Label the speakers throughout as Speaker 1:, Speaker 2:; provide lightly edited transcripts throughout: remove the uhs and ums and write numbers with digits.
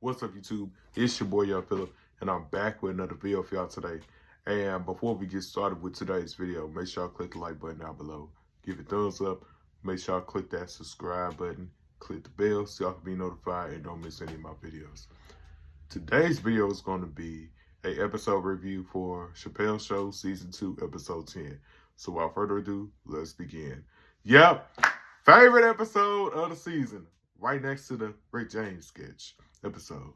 Speaker 1: What's up, YouTube? It's your boy, Young Phillip, and I'm back with another video for y'all today. And before we get started with today's video, make sure y'all click the like button down below. Give it a thumbs up. Make sure y'all click that subscribe button. Click the bell so y'all can be notified and don't miss any of my videos. Today's video is going to be an episode review for Chappelle Show Season 2, Episode 10. So without further ado, let's begin. Yep, favorite episode of the season, right next to the Rick James sketch episode.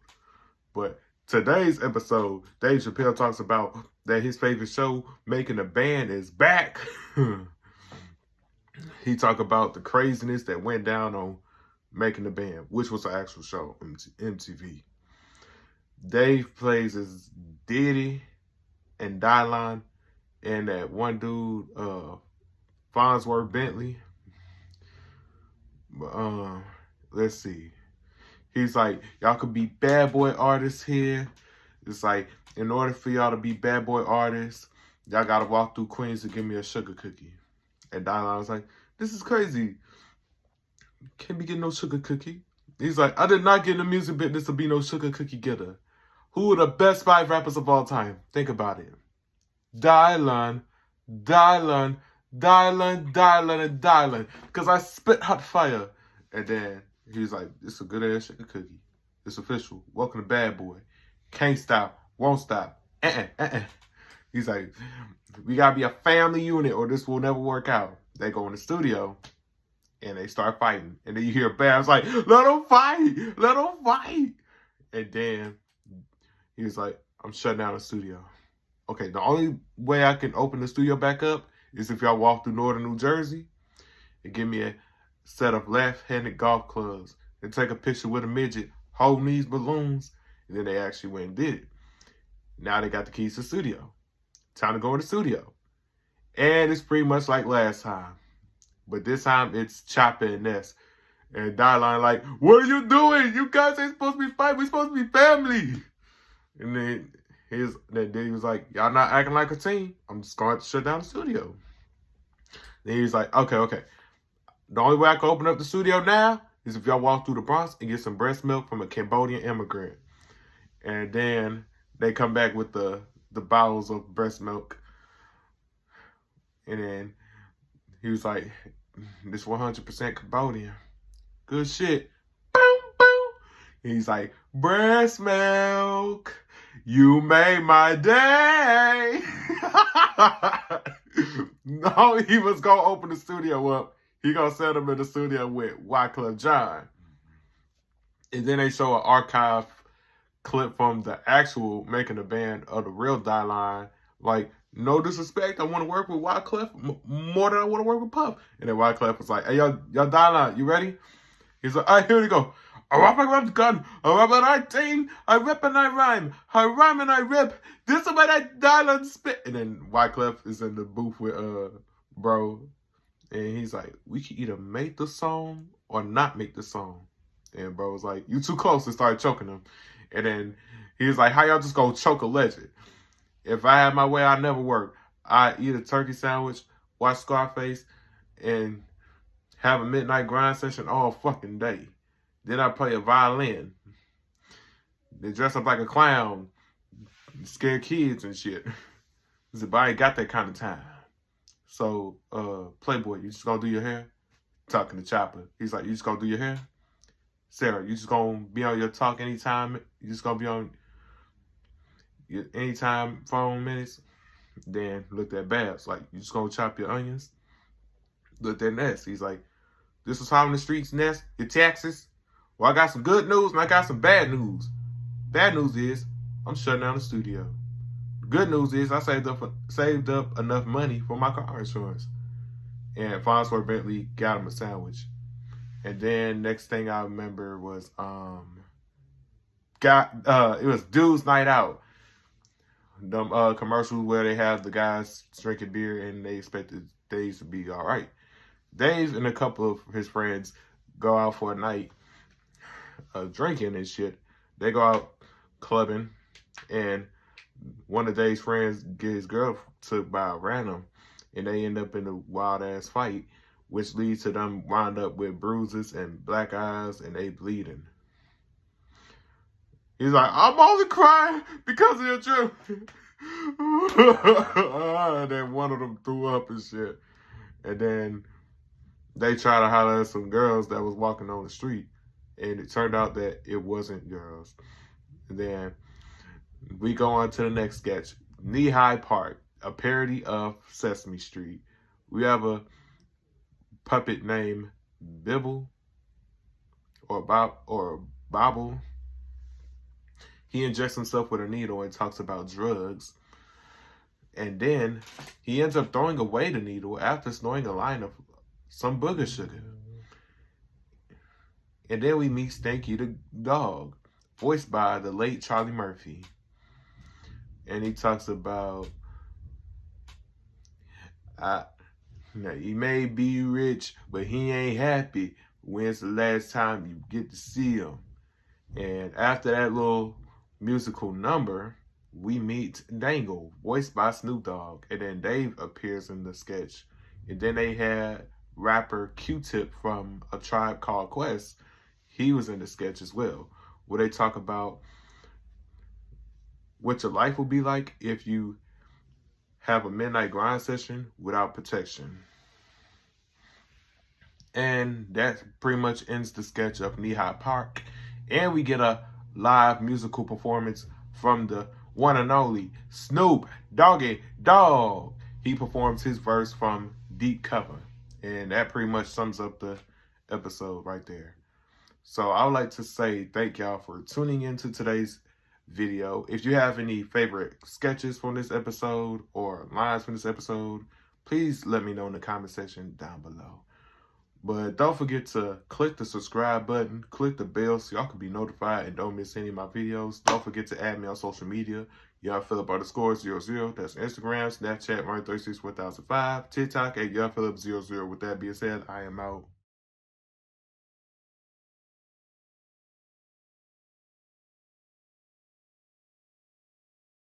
Speaker 1: But today's episode, Dave Chappelle talks about that his favorite show, Making a Band, is back. He talked about the craziness that went down on Making a Band, which was an actual show on MTV. Dave plays as Diddy and Dylan and that one dude, Farnsworth Bentley. Let's see. He's like, y'all could be bad boy artists here. It's like, in order for y'all to be bad boy artists, y'all gotta walk through Queens to give me a sugar cookie. And Dylan was like, this is crazy. Can't be getting no sugar cookie. He's like, I did not get in the music business to be no sugar cookie getter. Who are the best 5 rappers of all time? Think about it. Dylan, and Dylan. Because I spit hot fire. And then he's like, it's a good ass sugar cookie. It's official. Welcome to Bad Boy. Can't stop. Won't stop. He's like, we gotta be a family unit or this will never work out. They go in the studio and they start fighting. And then you hear Babs like, let them fight. Let them fight. And then he's like, I'm shutting down the studio. Okay, the only way I can open the studio back up is if y'all walk through northern New Jersey and give me a set of left-handed golf clubs and take a picture with a midget holding these balloons. And then they actually went and did it. Now they got the keys to the studio. Time to go in the studio. And it's pretty much like last time. But this time it's Chopper and Ness. And Dylan like, what are you doing? You guys ain't supposed to be fighting. We're supposed to be family. And then he was like, y'all not acting like a team. I'm just going to shut down the studio. Then he's like, okay. The only way I can open up the studio now is if y'all walk through the Bronx and get some breast milk from a Cambodian immigrant. And then they come back with the bottles of breast milk. And then he was like, this 100% Cambodian. Good shit. Boom, boom. And he's like, breast milk. You made my day. No, he was going to open the studio up. He going to set him in the studio with Wyclef Jean. And then they show an archive clip from the actual Making a Band of the real Dylan. Like, no disrespect, I want to work with Wyclef more than I want to work with Puff. And then Wyclef was like, hey, y'all Dylan, you ready? He's like, all right, here we go. I rap the gun. I rap and I ting. I rap and I rhyme. I rhyme and I rip. This is where that Dylan spit. And then Wyclef is in the booth with bro. And he's like, we can either make the song or not make the song. And bro was like, you too close, and started choking him. And then he was like, how y'all just gonna choke a legend? If I had my way, I'd never work. I'd eat a turkey sandwich, watch Scarface, and have a midnight grind session all fucking day. Then I play a violin. They dress up like a clown, scare kids and shit. He said, but I ain't got that kind of time. So, Playboy, you just gonna do your hair? Talking to Chopper. He's like, you just gonna do your hair? Sarah, you just gonna be on your talk anytime? You just gonna be on your anytime phone minutes? Then looked at Babs, like, you just gonna chop your onions? Looked at Ness. He's like, this was how in the streets, Ness. Your taxes? Well, I got some good news and I got some bad news. Bad news is I'm shutting down the studio. Good news is I saved up enough money for my car insurance. And Farnsworth Bentley got him a sandwich. And then next thing I remember was it was Dude's Night Out. Them commercials where they have the guys drinking beer and they expected Dave to be all right. Dave and a couple of his friends go out for a night drinking and shit. They go out clubbing, and one of Dave's friends get his girl took by a random, and they end up in a wild ass fight, which leads to them wind up with bruises and black eyes, and they bleeding. He's like, I'm only crying because of your trip. And then one of them threw up and shit. And then they tried to holler at some girls that was walking on the street. And it turned out that it wasn't girls. And then we go on to the next sketch. Knee High Park, a parody of Sesame Street. We have a puppet named Bibble or Bobble. He injects himself with a needle and talks about drugs. And then he ends up throwing away the needle after snorting a line of some booger sugar. And then we meet Stanky the dog, voiced by the late Charlie Murphy. And he talks about, he may be rich, but he ain't happy. When's the last time you get to see him? And after that little musical number, we meet Dangle, voiced by Snoop Dogg. And then Dave appears in the sketch. And then they had rapper Q-Tip from A Tribe Called Quest. He was in the sketch as well, where they talk about what your life will be like if you have a midnight grind session without protection. And that pretty much ends the sketch of Knee High Park. And we get a live musical performance from the one and only Snoop Dogg. He performs his verse from Deep Cover. And that pretty much sums up the episode right there. So I would like to say thank y'all for tuning into today's video. If you have any favorite sketches from this episode or lines from this episode, please let me know in the comment section down below. But don't forget to click the subscribe button, click the bell so y'all can be notified and don't miss any of my videos. Don't forget to add me on social media. YoungPhilip_00. That's Instagram, Snapchat, Martin361005, TikTok at YoungPhilip00. With that being said, I am out.